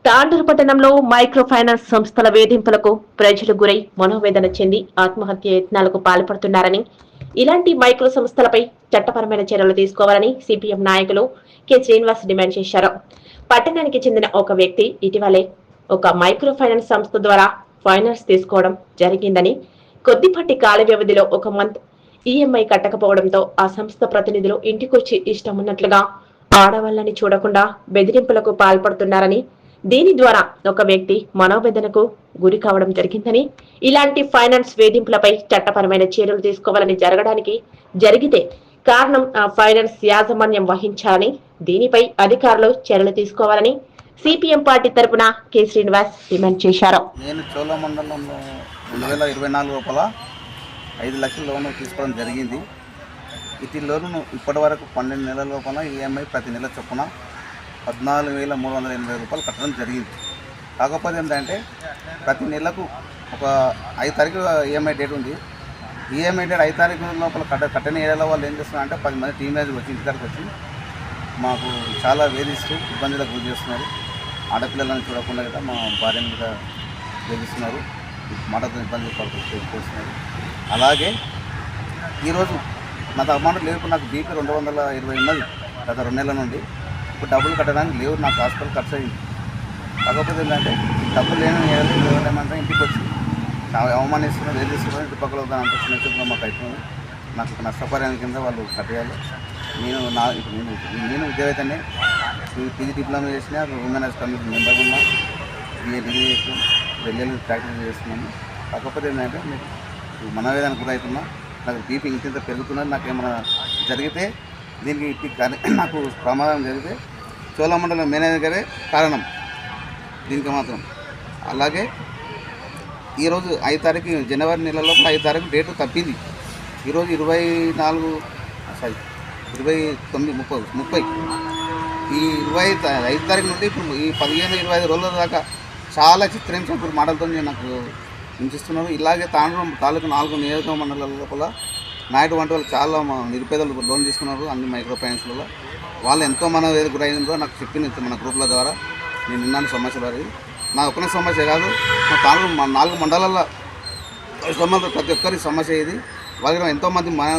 తాండూరు పట్టణంలో micro finance సంస్థల వేధింపులకు ప్రజలు గురై మనోవేదన చెంది ఆత్మహత్య యత్నాలకు పాల్పడుతున్నారని, ఇలాంటి మైక్రో సంస్థలపై చట్టపరమైన చర్యలు తీసుకోవాలని సిపిఎం నాయకులు కె శ్రీనివాస్ డిమాండ్ చేశారు. పట్టణానికి చెందిన ఒక వ్యక్తి ఇటీవలే ఒక మైక్రో ఫైనాన్స్ సంస్థ ద్వారా ఫైనాన్స్ తీసుకోవడం జరిగిందని, కొద్దిపాటి కాల వ్యవధిలో ఒక మంత్ ఈఎంఐ కట్టకపోవడంతో ఆ సంస్థ ప్రతినిధులు ఇంటికొచ్చి ఇష్టమున్నట్లుగా ఆడవాళ్ళని చూడకుండా బెదిరింపులకు పాల్పడుతున్నారని, దీని ద్వారా ఒక వ్యక్తి మనోవేదనకు గురి కావడం జరిగిందని, ఇలాంటి ఫైనాన్స్ వేధింపులపై చట్టపరమైన చర్యలు తీసుకోవాలని జరిగితే కారణం ఆ ఫైనాన్స్ యాజమాన్యం వహించాలని, దీనిపై అధికారులు చర్యలు తీసుకోవాలని సిపిఎం పార్టీ తరపున కె శ్రీనివాస్ డిమాండ్ చేశారు. నేను చోళమండలంలో 2024 లోపల 5 లక్షల లోన్ తీసుకోవడం జరిగింది. ఇటు లోను ఇప్పటి వరకు 12 నెలల లోపల ఈఎంఐ ప్రతి నెల చొప్పున 14,380 రూపాయలు కట్టడం జరిగింది. కాకపోతే ఏంటంటే ప్రతి నెలకు ఒక 5 తారీఖు ఈఎంఐ డేట్ ఉంది. ఈఎంఐ డేట్ 5 తారీఖు లోపల కట్టని ఏరియాలో వాళ్ళు ఏం చేస్తున్నారంటే 10 మంది టీం మీద వచ్చి ఇంటికాడికి వచ్చి మాకు చాలా వేధిస్తూ ఇబ్బందులకు గురి చేస్తున్నారు. ఆడపిల్లలను చూడకుండా కదా మా భార్యను కూడా వేధిస్తున్నారు, మాటతో ఇబ్బంది చేస్తున్నారు. అలాగే ఈరోజు నా అమౌంట్ లేవు, నాకు బీపీ 220 ఉన్నది గత 2 నెలల నుండి. ఇప్పుడు డబ్బులు కట్టడానికి లేవు, నాకు హాస్పిటల్ ఖర్చు అయింది. కాకపోతే ఏంటంటే డబ్బులు ఏమంటే ఇంటికి వచ్చి అవమానిస్తున్నారు, వేధిస్తున్నారు. ఇంటి పక్కల అంత చిన్న చిన్న మాకు అవుతుంది. నాకు నష్టపరిహారం కింద వాళ్ళు కట్టేయాలి. నేను ఉద్యోగైతేనే పీజీ డిప్లొమా చేసిన, ఉమెన్ కమిటీ మెంబర్ ఉన్నా, బిఏ డిగ్రీ చేసిన, వెళ్ళి ప్రాక్టీస్ చేస్తున్నాను. కాకపోతే ఏంటంటే మీకు మనోవేదనకు గురవుతున్నా, నాకు బీపీ ఇంత పెరుగుతున్నది. నాకు ఏమైనా జరిగితే దీనికి నాకు ప్రమాదం జరిగితే చోళమండలం మేనేజర్ గారే కారణం దీనికి మాత్రం. అలాగే ఈరోజు 5 తారీఖు జనవరి నెలలో 5 తారీఖు డేటు తప్పింది. ఈరోజు 29 30 ఈ 25 తారీఖు నుండి ఇప్పుడు ఈ 15-25 రోజుల దాకా చాలా చిత్రహింసలు మాటలతో నాకు హింసిస్తున్నారు. ఇలాగే తాండూరు తాలూకు 4 నియోజక మండలాల లోపల నాయుడు వంటి వాళ్ళు చాలా నిరుపేదలు లోన్ తీసుకున్నారు. అన్ని మైక్రో ఫైనాన్స్లలో వాళ్ళు ఎంతో మన గురైందో నాకు చెప్పింది మన గ్రూప్ల ద్వారా. నేను విన్నాను సమస్య వారి. నా ఒక్కనే సమస్య కాదు, మా తాండూరు 4 మండలాల సంబంధం ప్రతి ఒక్కరి సమస్య ఇది. వాళ్ళకి ఎంతోమంది మన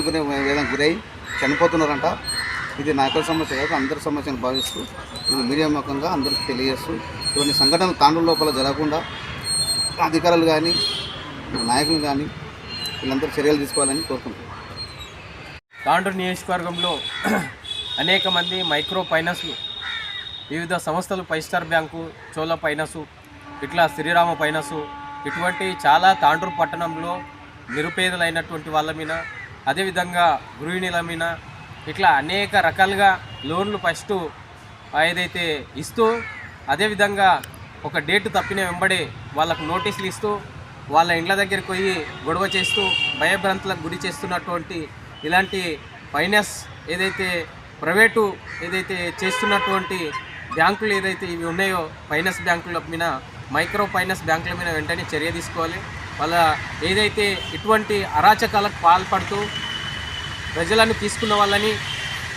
వేదనకు గురై చనిపోతున్నారంట. ఇది నా యొక్క సమస్య కాదు, అందరి సమస్యను భావిస్తూ నేను మీడియా ముఖంగా అందరికీ తెలియజేస్తూ ఇవన్నీ సంఘటనలు తాండూరు లోపల జరగకుండా అధికారులు కానీ నాయకులు కానీ వీళ్ళందరూ చర్యలు తీసుకోవాలని కోరుకుంటున్నాను. తాండూరు నియోజకవర్గంలో అనేక మంది మైక్రో ఫైనాన్స్లు, వివిధ సంస్థలు, 5 స్టార్ బ్యాంకు, చోళ ఫైనాన్సు, ఇట్లా శ్రీరామ ఫైనాన్సు, ఇటువంటి చాలా తాండూరు పట్టణంలో నిరుపేదలైనటువంటి వాళ్ళ మీద, అదేవిధంగా గృహిణుల మీద ఇట్లా అనేక రకాలుగా లోన్లు ఫస్ట్ ఏదైతే ఇస్తూ, అదేవిధంగా ఒక డేటు తప్పిన వెంబడే వాళ్ళకు నోటీసులు ఇస్తూ వాళ్ళ ఇండ్ల దగ్గరికి పోయి గొడవ చేస్తూ భయభ్రాంతులకు గురి చేస్తున్నటువంటి ఇలాంటి ఫైనాన్స్ ఏదైతే ప్రైవేటు ఏదైతే చేస్తున్నటువంటి బ్యాంకులు ఏదైతే ఇవి ఉన్నాయో ఫైనాన్స్ బ్యాంకుల మీద, మైక్రో ఫైనాన్స్ బ్యాంకుల మీద వెంటనే చర్య తీసుకోవాలి. వాళ్ళ ఏదైతే ఇటువంటి అరాచకాలకు పాల్పడుతూ ప్రజలను తీసుకున్న వాళ్ళని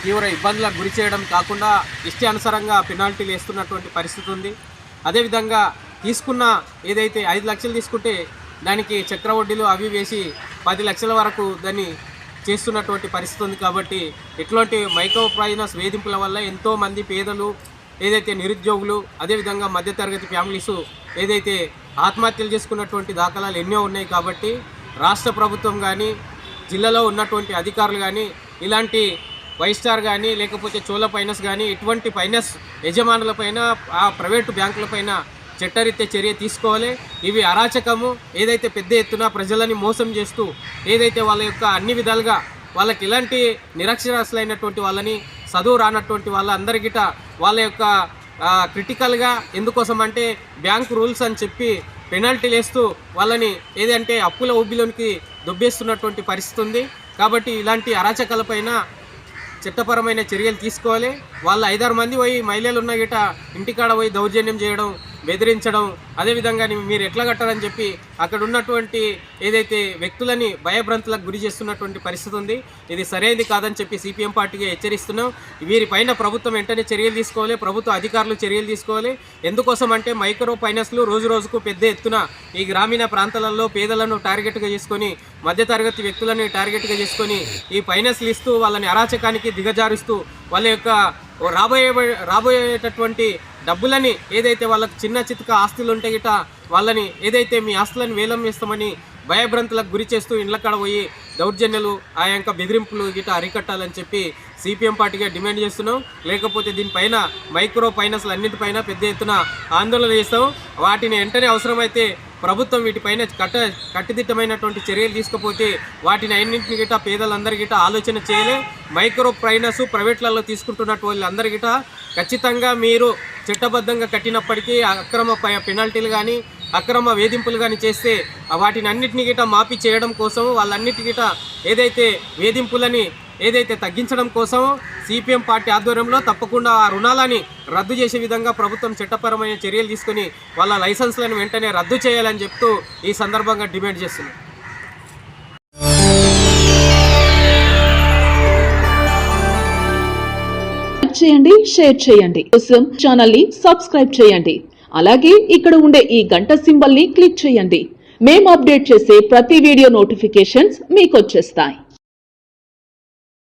తీవ్ర ఇబ్బందులకు గురి చేయడం కాకుండా ఇష్టానుసారంగా పెనాల్టీలు వేస్తున్నటువంటి పరిస్థితి ఉంది. అదేవిధంగా తీసుకున్న ఏదైతే 5 లక్షలు తీసుకుంటే దానికి చక్రవడ్డీలు అవి వేసి 10 లక్షల వరకు దాన్ని చేస్తున్నటువంటి పరిస్థితి ఉంది. కాబట్టి ఇట్లాంటి మైక్రో ఫైనాన్స్ వేధింపుల వల్ల ఎంతోమంది పేదలు, ఏదైతే నిరుద్యోగులు, అదేవిధంగా మధ్యతరగతి ఫ్యామిలీస్ ఏదైతే ఆత్మహత్యలు చేసుకున్నటువంటి దాఖలాలు ఎన్నో ఉన్నాయి. కాబట్టి రాష్ట్ర ప్రభుత్వం కానీ, జిల్లాలో ఉన్నటువంటి అధికారులు కానీ ఇలాంటి 5 స్టార్ కానీ లేకపోతే చోళ ఫైనాన్స్ కానీ ఇటువంటి ఫైనాన్స్ యజమానులపైన, ఆ ప్రైవేటు బ్యాంకులపైన చట్టరీత్యా చర్య తీసుకోవాలి. ఇవి అరాచకము, ఏదైతే పెద్ద ఎత్తున ప్రజలని మోసం చేస్తూ ఏదైతే వాళ్ళ యొక్క అన్ని విధాలుగా వాళ్ళకి ఇలాంటి నిరక్షరాస్యులైనటువంటి వాళ్ళని, చదువు రానటువంటి వాళ్ళందరికిట వాళ్ళ యొక్క క్రిటికల్గా ఎందుకోసం అంటే బ్యాంకు రూల్స్ అని చెప్పి పెనాల్టీలు వేస్తూ వాళ్ళని ఏదంటే అప్పుల ఊబిలోనికి దొబ్బేస్తున్నటువంటి పరిస్థితి ఉంది. కాబట్టి ఇలాంటి అరాచకాలపైన చట్టపరమైన చర్యలు తీసుకోవాలి. వాళ్ళ 5-6 మంది పోయి మహిళలు ఉన్న గిట ఇంటికాడ పోయి దౌర్జన్యం చేయడం, బెదిరించడం, అదేవిధంగా మీరు ఎట్లా కట్టారని చెప్పి అక్కడ ఉన్నటువంటి ఏదైతే వ్యక్తులని భయభ్రాంతులకు గురి చేస్తున్నటువంటి పరిస్థితి ఉంది. ఇది సరైనది కాదని చెప్పి సిపిఎం పార్టీగా హెచ్చరిస్తున్నాం. వీరిపైన ప్రభుత్వం వెంటనే చర్యలు తీసుకోవాలి, ప్రభుత్వ అధికారులు చర్యలు తీసుకోవాలి. ఎందుకోసం అంటే మైక్రో ఫైనాన్స్లు రోజు రోజుకు పెద్ద ఎత్తున ఈ గ్రామీణ ప్రాంతాలలో పేదలను టార్గెట్గా చేసుకొని, మధ్యతరగతి వ్యక్తులను టార్గెట్గా చేసుకొని ఈ ఫైనాన్స్లు ఇస్తూ వాళ్ళని అరాచకానికి దిగజారుస్తూ వాళ్ళ యొక్క రాబోయేటటువంటి డబ్బులని ఏదైతే వాళ్ళకి చిన్న చితక ఆస్తులు ఉంటే గిట వాళ్ళని ఏదైతే మీ ఆస్తులను వేలం వేస్తామని భయభ్రాంతులకు గురి చేస్తూ ఇండ్లకాడ పోయి దౌర్జన్యాలు, ఆ యొక్క బెదిరింపులు గిట అరికట్టాలని చెప్పి సిపిఎం పార్టీగా డిమాండ్ చేస్తున్నాం. లేకపోతే దీనిపైన మైక్రో ఫైనాన్స్లు అన్నింటిపైన పెద్ద ఎత్తున ఆందోళన చేస్తాం. వాటిని వెంటనే అవసరమైతే ప్రభుత్వం వీటిపైన కట్టుదిట్టమైనటువంటి చర్యలు తీసుకపోతే వాటిని అన్నింటిని గిట పేదలందరి గిట ఆలోచన చేయలే. మైక్రో ఫైనాన్స్ ప్రైవేట్లలో తీసుకుంటున్నట్టు వాళ్ళందరి గిట ఖచ్చితంగా మీరు చట్టబద్ధంగా కట్టినప్పటికీ అక్రమ పెనాల్టీలు కానీ అక్రమ వేధింపులు కానీ చేస్తే వాటిని అన్నింటినీ గిట మాఫీ చేయడం కోసం, వాళ్ళన్నిటి గిట ఏదైతే వేధింపులని ఏదైతే తగ్గించడం కోసం సిపిఎం పార్టీ ఆధ్వర్యంలో తప్పకుండా ఆ రుణాలని రద్దు చేసే విధంగా ప్రభుత్వం చట్టపరమైన చర్యలు తీసుకుని వాళ్ళ లైసెన్స్లను వెంటనే రద్దు చేయాలని చెప్తూ ఈ సందర్భంగా డిమాండ్ చేస్తున్నాం. చేయండి, షేర్ చేయండి, కోసం ఛానల్ ని సబ్స్క్రైబ్ చేయండి. అలాగే ఇక్కడ ఉండే ఈ గంట సింబల్ ని క్లిక్ చేయండి. మేము అప్డేట్ చేసే ప్రతి వీడియో నోటిఫికేషన్స్ మీకు వచ్చేస్తాయి.